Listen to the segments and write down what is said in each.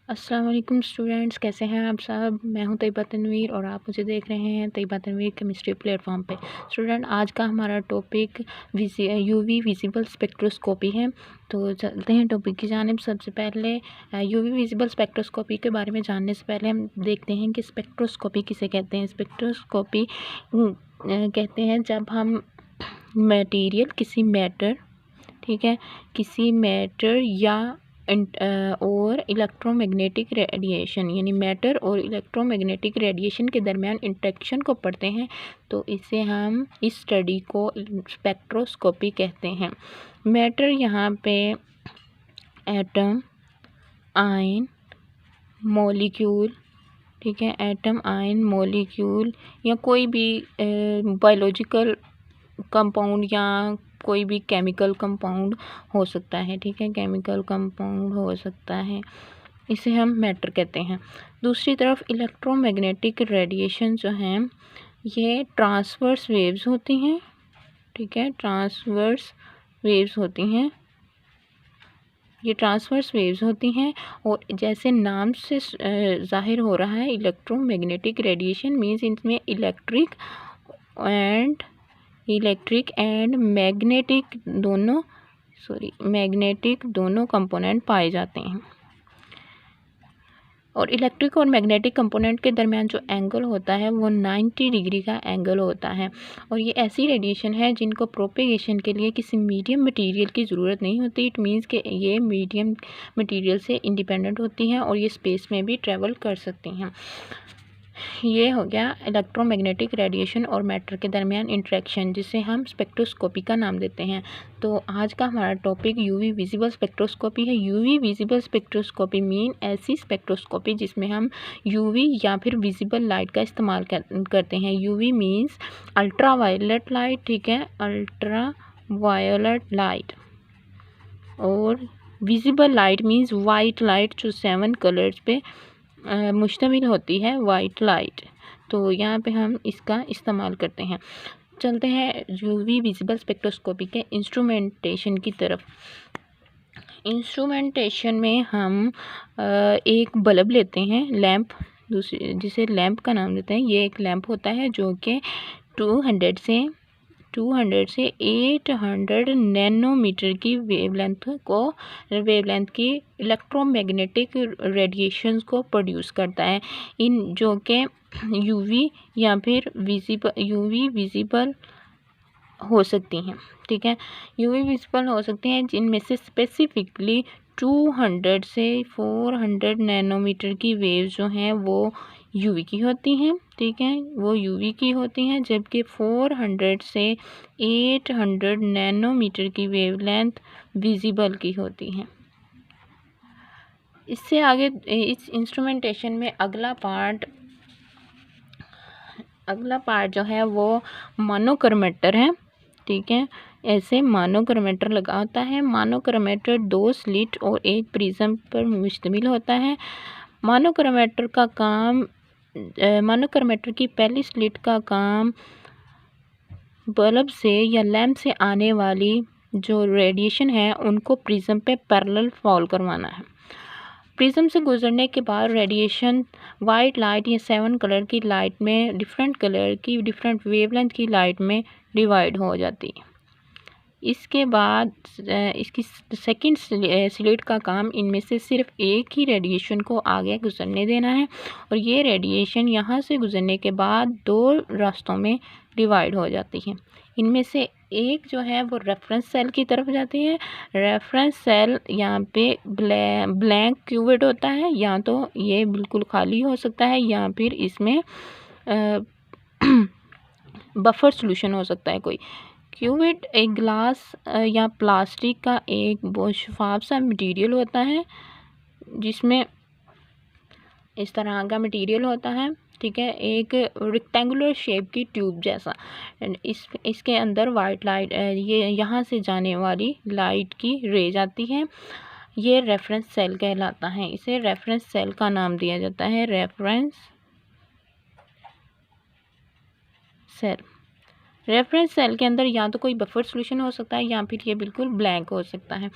अस्सलाम वालेकुम स्टूडेंट्स, कैसे हैं आप सब। मैं हूं तैयबा तनवीर और आप मुझे देख रहे हैं तैयबा तनवीर केमिस्ट्री प्लेटफॉर्म पे। स्टूडेंट, आज का हमारा टॉपिक यूवी विजिबल स्पेक्ट्रोस्कोपी है। तो चलते हैं टॉपिक की जानिब। सबसे पहले यूवी विजिबल स्पेक्ट्रोस्कोपी के बारे में जानने से पहले हम देखते हैं कि स्पेक्ट्रोस्कोपी किसे कहते हैं। स्पेक्ट्रोस्कोपी कहते हैं जब हम मटेरियल किसी मैटर, ठीक है, किसी मैटर या और इलेक्ट्रोमैग्नेटिक रेडिएशन यानी मैटर और इलेक्ट्रोमैग्नेटिक रेडिएशन के दरमियान इंटरेक्शन को पढ़ते हैं, तो इसे हम इस स्टडी को स्पेक्ट्रोस्कोपी कहते हैं। मैटर यहाँ पे एटम, आयन, मॉलिक्यूल, ठीक है, एटम, आयन, मॉलिक्यूल या कोई भी बायोलॉजिकल कंपाउंड या कोई भी केमिकल कंपाउंड हो सकता है, ठीक है, केमिकल कंपाउंड हो सकता है, इसे हम मैटर कहते हैं। दूसरी तरफ इलेक्ट्रोमैग्नेटिक रेडिएशन जो हैं ये ट्रांसवर्स वेव्स होती हैं, ठीक है, ट्रांसवर्स वेव्स होती हैं, ये ट्रांसवर्स वेव्स होती हैं। और जैसे नाम से ज़ाहिर हो रहा है, इलेक्ट्रोमैग्नेटिक रेडिएशन मीन्स इनमें इलेक्ट्रिक एंड मैग्नेटिक दोनों कंपोनेंट पाए जाते हैं। और इलेक्ट्रिक और मैग्नेटिक कंपोनेंट के दरमियान जो एंगल होता है वो 90 डिग्री का एंगल होता है। और ये ऐसी रेडिएशन है जिनको प्रोपेगेशन के लिए किसी मीडियम मटेरियल की ज़रूरत नहीं होती। इट मीन्स कि ये मीडियम मटेरियल से इंडिपेंडेंट होती हैं और ये स्पेस में भी ट्रेवल कर सकती हैं। ये हो गया इलेक्ट्रोमैग्नेटिक रेडिएशन और मैटर के दरमियान इंटरेक्शन, जिसे हम स्पेक्ट्रोस्कोपी का नाम देते हैं। तो आज का हमारा टॉपिक यूवी विजिबल स्पेक्ट्रोस्कोपी है। यूवी विजिबल स्पेक्ट्रोस्कोपी मीन ऐसी स्पेक्ट्रोस्कोपी जिसमें हम यूवी या फिर विजिबल लाइट का इस्तेमाल करते हैं। UV means ultra violet light, ठीक है, अल्ट्रा वायलेट लाइट। और visible light means white light जो 7 कलर्स पे मुश्तमिल होती है, वाइट लाइट। तो यहाँ पे हम इसका इस्तेमाल करते हैं। चलते हैं यूवी विजिबल स्पेक्ट्रोस्कोपी के इंस्ट्रूमेंटेशन की तरफ। इंस्ट्रूमेंटेशन में हम एक बल्ब लेते हैं, लैंप, दूसरी जिसे लैंप का नाम देते हैं। ये एक लैंप होता है जो कि 200 से 800 नैनोमीटर की वेवलेंथ की इलेक्ट्रोमैग्नेटिक रेडिएशंस को प्रोड्यूस करता है। इन जो कि यूवी या फिर यूवी विजिबल हो सकती हैं, ठीक है, यूवी विजिबल हो सकती हैं, जिनमें से स्पेसिफिकली 200 से 400 नैनोमीटर की वेव्स जो हैं वो यूवी की होती हैं, ठीक है, वो यूवी की होती हैं, जबकि 400 से 800 नैनोमीटर की वेवलेंथ विजिबल की होती हैं। इससे आगे इस इंस्ट्रूमेंटेशन में अगला पार्ट जो है वो मोनोक्रोमेटर है, ठीक है। ऐसे मोनोक्रोमेटर लगा होता है। मोनोक्रोमेटर 2 स्लिट और एक प्रिज्म पर मुश्तमिल होता है। मोनोक्रोमेटर की पहली स्लिट का काम बल्ब से या लैंप से आने वाली जो रेडिएशन है उनको प्रिज्म पे पैरेलल फॉल करवाना है। प्रिज्म से गुजरने के बाद रेडिएशन वाइट लाइट या 7 कलर की लाइट में डिफरेंट वेवलेंथ की लाइट में डिवाइड हो जाती है। इसके बाद इसकी सेकंड स्लिट का काम इनमें से सिर्फ एक ही रेडिएशन को आगे गुजरने देना है। और ये रेडिएशन यहाँ से गुजरने के बाद 2 रास्तों में डिवाइड हो जाती है। इनमें से एक जो है वो रेफरेंस सेल की तरफ जाती है। रेफरेंस सेल यहाँ पे ब्लैंक क्यूवेट होता है, या तो ये बिल्कुल खाली हो सकता है या फिर इसमें बफर सॉल्यूशन हो सकता है कोई। क्यूवेट एक ग्लास या प्लास्टिक का एक बहुत शफाफ सा मटेरियल होता है, जिसमें इस तरह का मटेरियल होता है, ठीक है, एक रेक्टेंगुलर शेप की ट्यूब जैसा। इसके अंदर वाइट लाइट, ये यहाँ से जाने वाली लाइट की रे जाती है। ये रेफरेंस सेल कहलाता है। इसे रेफरेंस सेल का नाम दिया जाता है, रेफरेंस सेल। रेफरेंस सेल के अंदर या तो कोई बफर सॉल्यूशन हो सकता है या फिर ये बिल्कुल ब्लैंक हो सकता है।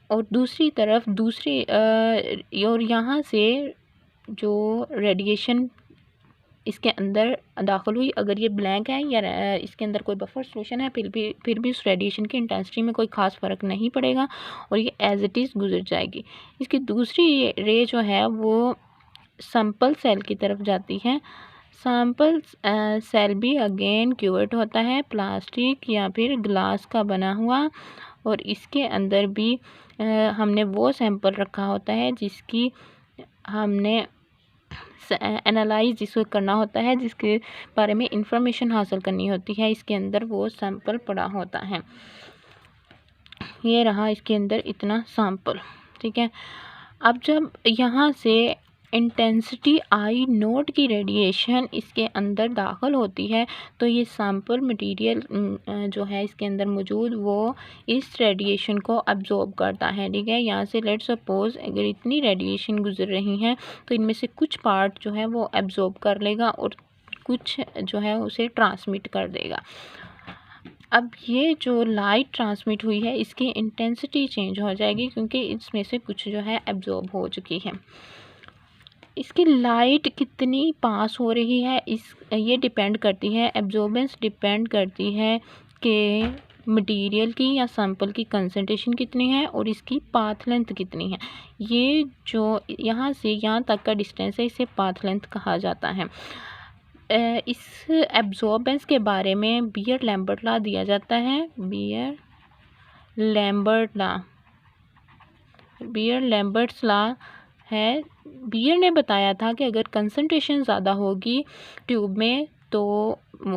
और दूसरी तरफ और यहाँ से जो रेडिएशन इसके अंदर दाखिल हुई, अगर ये ब्लैंक है या इसके अंदर कोई बफर सॉल्यूशन है, फिर भी उस रेडिएशन की इंटेंसिटी में कोई ख़ास फ़र्क नहीं पड़ेगा और ये एज इट इज़ गुजर जाएगी। इसकी दूसरी रे जो है वो सैंपल सेल की तरफ जाती है। सैंपल सेल भी अगेन क्यूवर्ट होता है, प्लास्टिक या फिर ग्लास का बना हुआ, और इसके अंदर भी हमने वो सैंपल रखा होता है जिसकी हमने एनालाइज जिसको करना होता है, जिसके बारे में इंफॉर्मेशन हासिल करनी होती है। इसके अंदर वो सैंपल पड़ा होता है। ये रहा इसके अंदर इतना सैंपल, ठीक है। अब जब यहाँ से इंटेंसिटी आई नोट की रेडिएशन इसके अंदर दाखिल होती है तो ये सैंपल मटेरियल जो है इसके अंदर मौजूद वो इस रेडिएशन को अब्जॉर्ब करता है, ठीक है। यहाँ से लेट्स सपोज अगर इतनी रेडिएशन गुजर रही हैं तो इनमें से कुछ पार्ट जो है वो अब्जॉर्ब कर लेगा और कुछ जो है उसे ट्रांसमिट कर देगा। अब ये जो लाइट ट्रांसमिट हुई है इसकी इंटेंसिटी चेंज हो जाएगी क्योंकि इसमें से कुछ जो है एब्जॉर्ब हो चुकी है। इसकी लाइट कितनी पास हो रही है ये डिपेंड करती है, एब्जॉर्बेंस डिपेंड करती है कि मटेरियल की या सैंपल की कंसंट्रेशन कितनी है और इसकी पाथ लेंथ कितनी है। ये जो यहाँ से यहाँ तक का डिस्टेंस है इसे पाथ लेंथ कहा जाता है। इस एब्जॉर्बेंस के बारे में बियर लैम्बर्ट लॉ दिया जाता है। बियर लैम्बर्ट्स लॉ है। बियर ने बताया था कि अगर कंसंट्रेशन ज़्यादा होगी ट्यूब में तो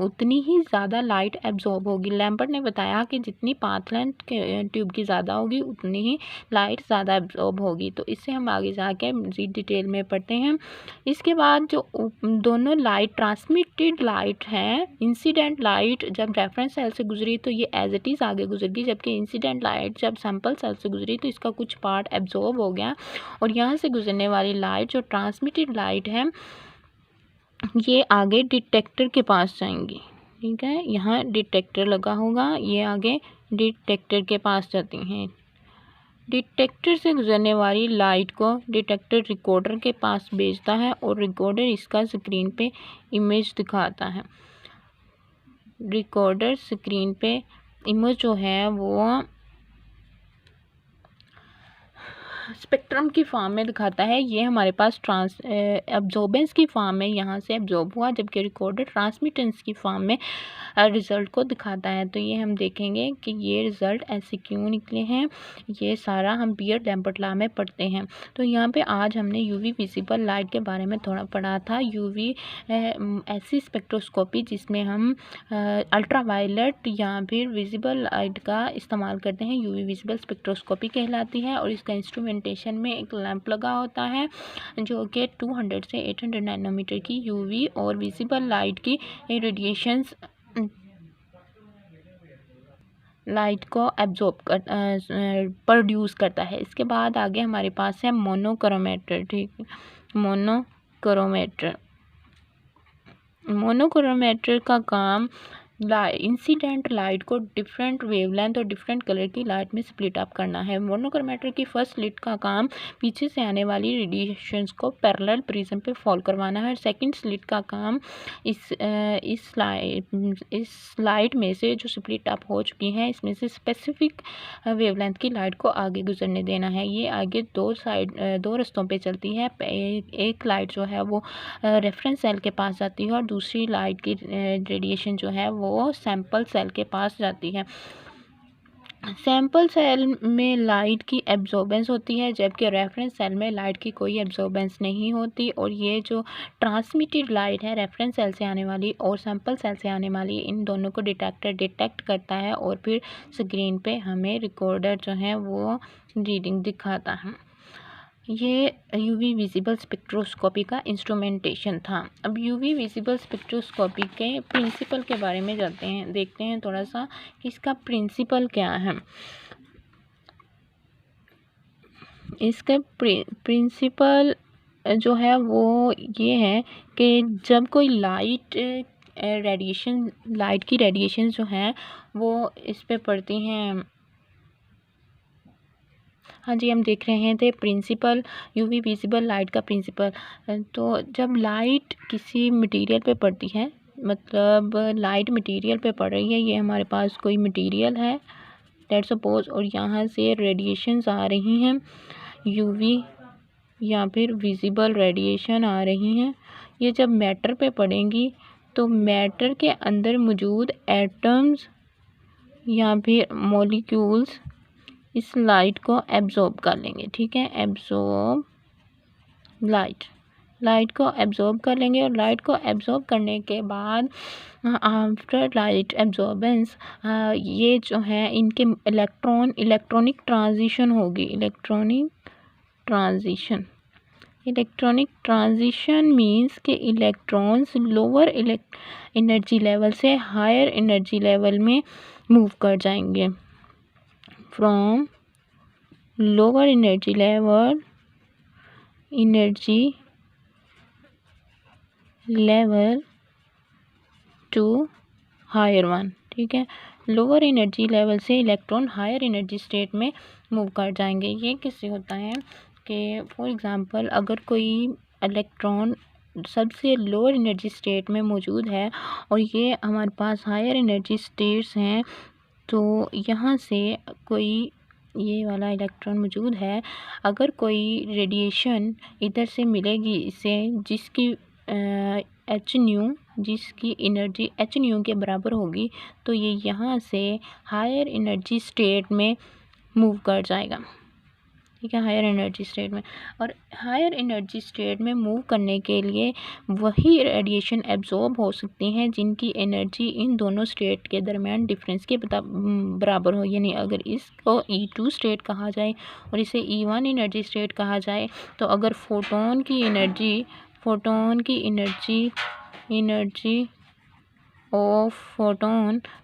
उतनी ही ज़्यादा लाइट एब्जॉर्ब होगी। लैम्बर्ट ने बताया कि जितनी पाथ लेंथ ट्यूब की ज़्यादा होगी उतनी ही लाइट ज़्यादा एब्जॉर्ब होगी। तो इससे हम आगे जाके मज़ीद डिटेल में पढ़ते हैं। इसके बाद जो दोनों लाइट ट्रांसमिटेड लाइट है, इंसिडेंट लाइट जब रेफरेंस सेल से गुजरी तो ये एज इट इज़ आगे गुजर गई, जबकि इंसिडेंट लाइट जब सैंपल सेल से गुजरी तो इसका कुछ पार्ट एब्जॉर्ब हो गया और यहाँ से गुजरने वाली लाइट जो ट्रांसमिटेड लाइट है ये आगे डिटेक्टर के पास जाएंगी, ठीक है। यहाँ डिटेक्टर लगा होगा, ये आगे डिटेक्टर के पास जाती हैं। डिटेक्टर से गुजरने वाली लाइट को डिटेक्टर रिकॉर्डर के पास भेजता है और रिकॉर्डर इसका स्क्रीन पे इमेज दिखाता है। रिकॉर्डर स्क्रीन पे इमेज जो है वो स्पेक्ट्रम की फॉर्म में दिखाता है। ये हमारे पास एब्जॉर्बेंस की फॉर्म में यहाँ से एब्जॉर्ब हुआ, जबकि रिकॉर्डर ट्रांसमिटेंस की फॉर्म में रिज़ल्ट को दिखाता है। तो ये हम देखेंगे कि ये रिज़ल्ट ऐसे क्यों निकले हैं, ये सारा हम बियर लैम्बर्ट लॉ में पढ़ते हैं। तो यहाँ पे आज हमने यूवी विजिबल लाइट के बारे में थोड़ा पढ़ा था। यूवी ऐसी स्पेक्ट्रोस्कोपी जिसमें हम अल्ट्रावायलेट या फिर विजिबल लाइट का इस्तेमाल करते हैं, यूवी विजिबल स्पेक्ट्रोस्कोपी कहलाती है। और इसका इंस्ट्रूमेंटेशन में एक लैंप लगा होता है जो कि 200 से 800 नैनोमीटर की यूवी और विजिबल लाइट की रेडिएशंस लाइट को एब्जॉर्ब कर प्रोड्यूस करता है। इसके बाद आगे हमारे पास है मोनोक्रोमेटर, ठीक है। मोनोक्रोमेटर का काम इंसिडेंट लाइट को डिफरेंट वेवलेंथ और डिफरेंट कलर की लाइट में स्प्लिट अप करना है। मोनोक्रोमेटर की फर्स्ट स्लिट का काम पीछे से आने वाली रेडिएशंस को पैरेलल प्रिज्म पे फॉल करवाना है। सेकंड स्लिट का काम इस लाइट में से जो स्प्लिट अप हो चुकी हैं इसमें से स्पेसिफिक वेवलेंथ की लाइट को आगे गुजरने देना है। ये आगे दो रास्तों पे चलती है। एक लाइट जो है वो रेफरेंस सेल के पास जाती है और दूसरी लाइट की रेडिएशन जो है वो सैंपल सेल के पास जाती है। सैंपल सेल में लाइट की एब्जॉर्बेंस होती है जबकि रेफरेंस सेल में लाइट की कोई एब्जॉर्बेंस नहीं होती। और ये जो ट्रांसमिटेड लाइट है रेफरेंस सेल से आने वाली और सैंपल सेल से आने वाली, इन दोनों को डिटेक्टर डिटेक्ट करता है और फिर स्क्रीन पे हमें रिकॉर्डर जो है वो रीडिंग दिखाता है। ये यूवी विजिबल स्पेक्ट्रोस्कोपी का इंस्ट्रूमेंटेशन था। अब यूवी विजिबल स्पेक्ट्रोस्कोपी के प्रिंसिपल के बारे में देखते हैं थोड़ा सा कि इसका प्रिंसिपल क्या है। इसका प्रिंसिपल जो है वो ये है कि जब कोई लाइट की रेडिएशन जो है वो इस पे पड़ती हैं, हाँ जी, हम देख रहे थे प्रिंसिपल यूवी विजिबल लाइट का प्रिंसिपल। तो जब लाइट किसी मटेरियल पे पड़ती है, मतलब लाइट मटेरियल पे पड़ रही है, ये हमारे पास कोई मटेरियल है लेट्स सपोज, और यहाँ से रेडिएशंस आ रही हैं यूवी या फिर विजिबल रेडिएशन आ रही हैं। ये जब मैटर पे पड़ेंगी तो मैटर के अंदर मौजूद एटम्स या फिर मॉलिक्यूल्स इस लाइट को एब्जॉर्ब कर लेंगे। ठीक है, एब्जॉर्ब लाइट को एब्जॉर्ब कर लेंगे, और लाइट को एब्जॉर्ब करने के बाद आफ्टर लाइट एब्जॉर्बेंस ये जो है इनके इलेक्ट्रॉनिक ट्रांजिशन होगी। इलेक्ट्रॉनिक ट्रांजिशन मीन्स के इलेक्ट्रॉन्स लोअर एनर्जी लेवल से हायर एनर्जी लेवल में मूव कर जाएंगे। From lower energy level to higher one. ठीक है, लोअर एनर्जी लेवल से इलेक्ट्रॉन हायर एनर्जी स्टेट में मूव कर जाएंगे। ये किससे होता है कि फॉर एग्जांपल अगर कोई इलेक्ट्रॉन सबसे लोअर एनर्जी स्टेट में मौजूद है और ये हमारे पास हायर एनर्जी स्टेट्स हैं, तो यहाँ से कोई ये वाला इलेक्ट्रॉन मौजूद है, अगर कोई रेडिएशन इधर से मिलेगी इसे जिसकी जिसकी एनर्जी h के बराबर होगी, तो ये यहाँ से हायर एनर्जी स्टेट में मूव कर जाएगा। ठीक है, हायर एनर्जी स्टेट में, और हायर एनर्जी स्टेट में मूव करने के लिए वही रेडिएशन एब्जॉर्ब हो सकती हैं जिनकी एनर्जी इन दोनों स्टेट के दरमियान डिफरेंस के बराबर हो। यानी अगर इसको E2 स्टेट कहा जाए और इसे E1 एनर्जी स्टेट कहा जाए, तो अगर फोटोन की एनर्जी ऑफ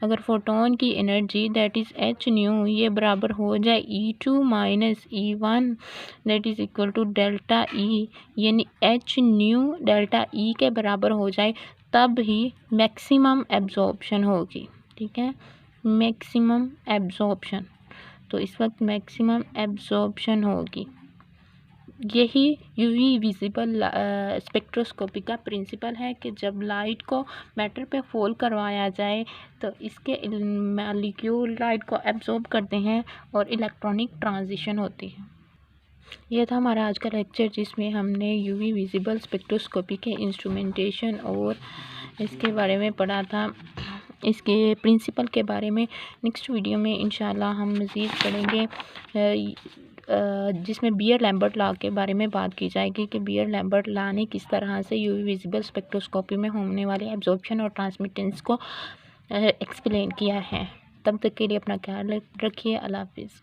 अगर फोटोन की energy that is h nu ये बराबर हो जाए E2 minus E1 that is equal to delta E, यानी h न्यू डेल्टा E के बराबर हो जाए, तब ही मैक्सिमम एब्जॉर्प्शन होगी। ठीक है, मैक्सिमम एब्जॉर्प्शन, तो इस वक्त मैक्सिमम एब्जॉर्प्शन होगी। यही यूवी विजिबल स्पेक्ट्रोस्कोपी का प्रिंसिपल है कि जब लाइट को मैटर पे फॉल करवाया जाए तो इसके मॉलिक्यूल लाइट को एब्जॉर्ब करते हैं और इलेक्ट्रॉनिक ट्रांजिशन होती है। यह था हमारा आज का लेक्चर जिसमें हमने यूवी विजिबल स्पेक्ट्रोस्कोपी के इंस्ट्रूमेंटेशन और इसके बारे में पढ़ा था, इसके प्रिंसिपल के बारे में। नेक्स्ट वीडियो में इंशाल्लाह हम मज़ीद पढ़ेंगे जिसमें बियर लैम्बर्ट लॉ के बारे में बात की जाएगी कि बियर लैम्बर्ट लॉ ने किस तरह से यूवी विजिबल स्पेक्ट्रोस्कोपी में होने वाले एब्जॉर्प्शन और ट्रांसमिटेंस को एक्सप्लेन किया है। तब तक के लिए अपना ख्याल रखिए। अल्लाह हाफिज़।